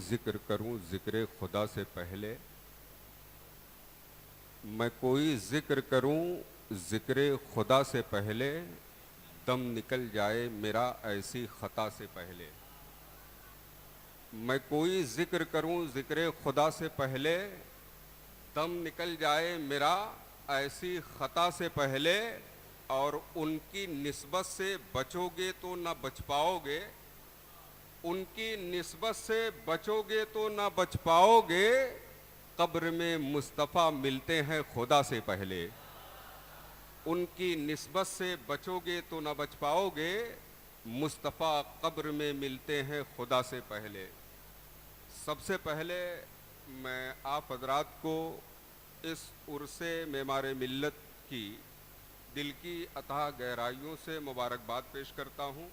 ذکر کروں ذکر خدا سے پہلے، میں کوئی ذکر کروں ذکر خدا سے پہلے، دم نکل جائے میرا ایسی خطا سے پہلے۔ میں کوئی ذکر کروں ذکر خدا سے پہلے، دم نکل جائے میرا ایسی خطا سے پہلے، اور ان کی نسبت سے بچو گے تو نہ بچ پاؤ گے، ان کی نسبت سے بچو گے تو نہ بچ پاؤ گے، قبر میں مصطفیٰ ملتے ہیں خدا سے پہلے۔ ان کی نسبت سے بچو گے تو نہ بچ پاؤ گے، مصطفیٰ قبر میں ملتے ہیں خدا سے پہلے۔ سب سے پہلے میں آپ حضرات کو اس عرص معمار ملت کی دل کی اتھاہ گہرائیوں سے مبارکباد پیش کرتا ہوں،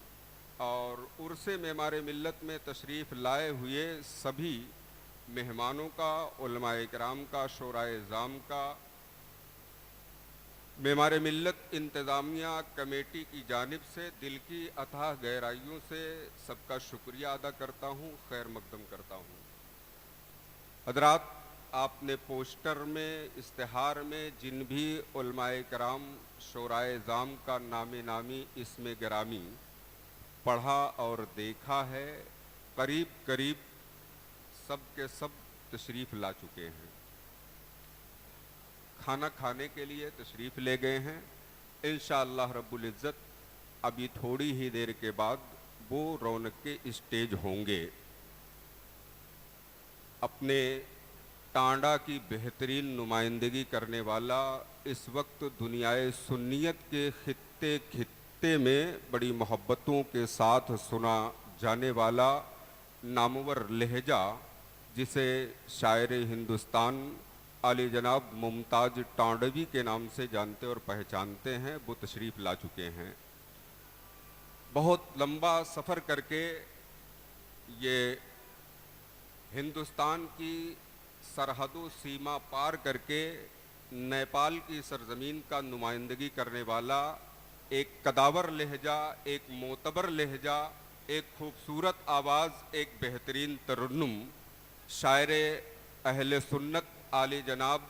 اور عرص معمار ملت میں تشریف لائے ہوئے سبھی مہمانوں کا، علماء کرام کا، شورائے عظام کا، معمار ملت انتظامیہ کمیٹی کی جانب سے دل کی اتھاہ گہرائیوں سے سب کا شکریہ ادا کرتا ہوں، خیر مقدم کرتا ہوں۔ حضرات، آپ نے پوسٹر میں، اشتہار میں جن بھی علماء کرام، شورائے عظام کا نام نامی اسم گرامی پڑھا اور دیکھا ہے، قریب قریب سب کے سب تشریف لا چکے ہیں، کھانا کھانے کے لیے تشریف لے گئے ہیں۔ انشاءاللہ رب العزت ابھی تھوڑی ہی دیر کے بعد وہ رونق کے اسٹیج ہوں گے۔ اپنے ٹانڈا کی بہترین نمائندگی کرنے والا، اس وقت دنیائے سنیت کے خطے خطے میں بڑی محبتوں کے ساتھ سنا جانے والا نامور لہجہ، جسے شاعر ہندوستان عالی جناب ممتاز ٹانڈوی کے نام سے جانتے اور پہچانتے ہیں، وہ تشریف لا چکے ہیں۔ بہت لمبا سفر کر کے یہ ہندوستان کی سرحد و سیما پار کر کے نیپال کی سرزمین کا نمائندگی کرنے والا ایک کداور لہجہ، ایک معتبر لہجہ، ایک خوبصورت آواز، ایک بہترین ترنم، شاعر اہل سنت عالی جناب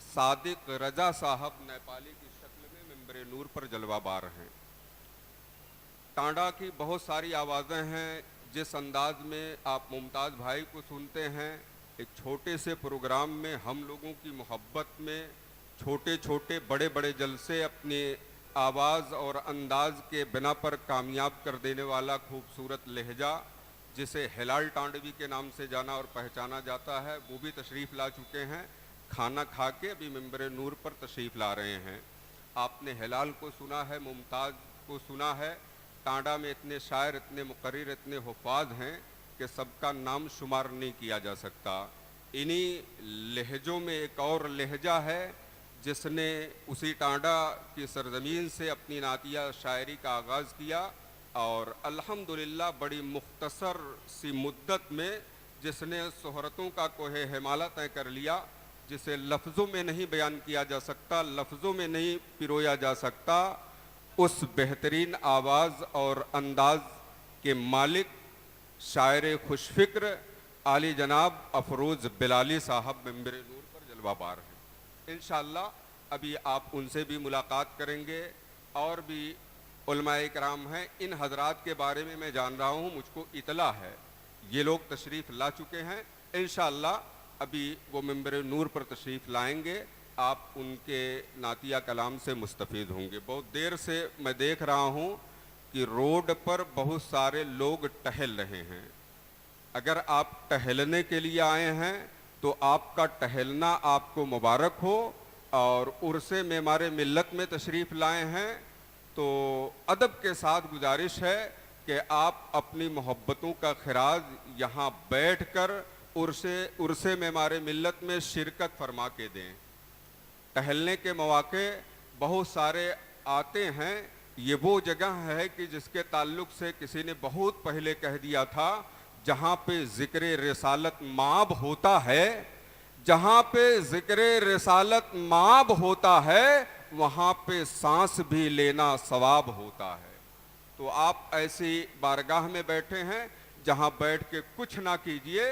صادق رضا صاحب نیپالی کی شکل میں منبر نور پر جلوہ بار ہیں۔ ٹانڈا کی بہت ساری آوازیں ہیں، جس انداز میں آپ ممتاز بھائی کو سنتے ہیں، ایک چھوٹے سے پروگرام میں ہم لوگوں کی محبت میں چھوٹے چھوٹے بڑے بڑے جلسے اپنی آواز اور انداز کے بنا پر کامیاب کر دینے والا خوبصورت لہجہ، جسے ہلال ٹانڈوی کے نام سے جانا اور پہچانا جاتا ہے، وہ بھی تشریف لا چکے ہیں۔ کھانا کھا کے ابھی منبر نور پر تشریف لا رہے ہیں۔ آپ نے ہلال کو سنا ہے، ممتاز کو سنا ہے، ٹانڈا میں اتنے شاعر، اتنے مقرر، اتنے حفاظ ہیں کہ سب کا نام شمار نہیں کیا جا سکتا۔ انہی لہجوں میں ایک اور لہجہ ہے جس نے اسی ٹانڈا کی سرزمین سے اپنی نعتیہ شاعری کا آغاز کیا، اور الحمدللہ بڑی مختصر سی مدت میں جس نے شہرتوں کا کوہ ہمالہ طے کر لیا، جسے لفظوں میں نہیں بیان کیا جا سکتا، لفظوں میں نہیں پرویا جا سکتا، اس بہترین آواز اور انداز کے مالک شاعر خوش فکر عالی جناب افروز بلالی صاحب منبر نور پر جلوہ بار ہیں۔ انشاءاللہ ابھی آپ ان سے بھی ملاقات کریں گے، اور بھی علماء کرام ہیں، ان حضرات کے بارے میں جان رہا ہوں، مجھ کو اطلاع ہے، یہ لوگ تشریف لا چکے ہیں۔ انشاءاللہ ابھی وہ منبر نور پر تشریف لائیں گے، آپ ان کے نعتیہ کلام سے مستفید ہوں گے۔ بہت دیر سے میں دیکھ رہا ہوں کہ روڈ پر بہت سارے لوگ ٹہل رہے ہیں۔ اگر آپ ٹہلنے کے لیے آئے ہیں تو آپ کا ٹہلنا آپ کو مبارک ہو، اور عرص معمار ملت میں تشریف لائے ہیں تو ادب کے ساتھ گزارش ہے کہ آپ اپنی محبتوں کا خراج یہاں بیٹھ کر عرص معمار ملت میں شرکت فرما کے دیں۔ ٹہلنے کے مواقع بہت سارے آتے ہیں، یہ وہ جگہ ہے کہ جس کے تعلق سے کسی نے بہت پہلے کہہ دیا تھا، جہاں پہ ذکر رسالت مآب ہوتا ہے، جہاں پہ ذکر رسالت مآب ہوتا ہے، وہاں پہ سانس بھی لینا ثواب ہوتا ہے۔ تو آپ ایسی بارگاہ میں بیٹھے ہیں جہاں بیٹھ کے کچھ نہ کیجئے،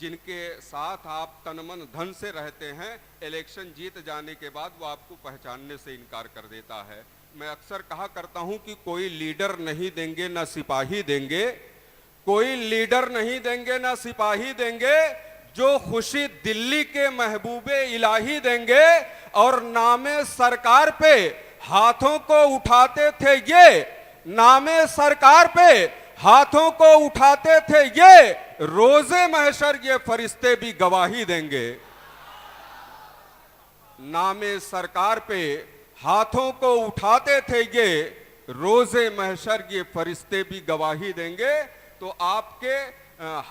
جن کے ساتھ آپ تن من دھن سے رہتے ہیں، الیکشن جیت جانے کے بعد وہ آپ کو پہچاننے سے انکار کر دیتا ہے۔ میں اکثر کہا کرتا ہوں کہ کوئی لیڈر نہیں دیں گے نہ سپاہی دیں گے، کوئی لیڈر نہیں دیں گے نہ سپاہی دیں گے، جو خوشی دلی کے محبوب الہی دیں گے۔ اور نام سرکار پہ ہاتھوں کو اٹھاتے تھے یہ، نام سرکار پہ ہاتھوں کو اٹھاتے تھے یہ، روز محشر یہ فرشتے بھی گواہی دیں گے۔ نام سرکار پہ ہاتھوں کو اٹھاتے تھے یہ، روز محشر یہ فرشتے بھی گواہی دیں گے۔ تو آپ کے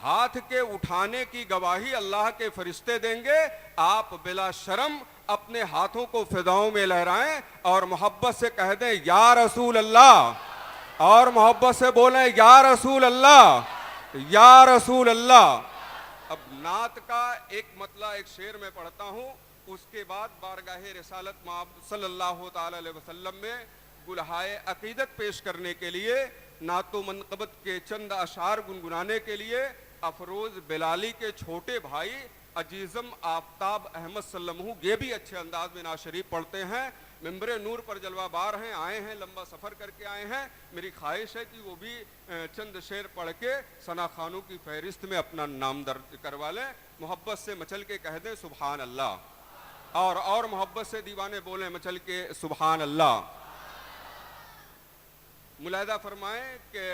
ہاتھ کے اٹھانے کی گواہی اللہ کے فرشتے دیں گے۔ آپ بلا شرم اپنے ہاتھوں کو فضاؤں میں لہرائیں اور محبت سے کہہ دیں یا رسول اللہ، اور محبت سے بولیں یا رسول اللہ، یا رسول اللہ۔ اب نعت کا ایک مطلع ایک شعر میں پڑھتا ہوں، اس کے بعد بارگاہ رسالت محمد صلی اللہ تعالی علیہ وسلم میں گلہائے عقیدت پیش کرنے کے لیے، نعت و منقبت کے چند اشعار گنگنانے کے لیے افروز بلالی کے چھوٹے بھائی عزیزم آفتاب احمد سلمہ یہ بھی اچھے انداز میں نعت شریف پڑھتے ہیں۔ ممبر نور پر جلوہ بار ہیں، آئے ہیں، لمبا سفر کر کے آئے ہیں۔ میری خواہش ہے کہ وہ بھی چند شعر پڑھ کے ثنا خانوں کی فہرست میں اپنا نام درج کروا لیں۔ محبت سے مچل کے کہہ دیں سبحان اللہ، اور محبت سے دیوانے بولیں مچل کے سبحان اللہ۔ ملاحظہ فرمائیں کہ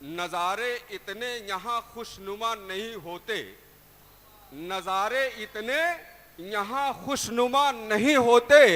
نظارے اتنے یہاں خوشنما نہیں ہوتے، نظارے اتنے یہاں خوشنما نہیں ہوتے،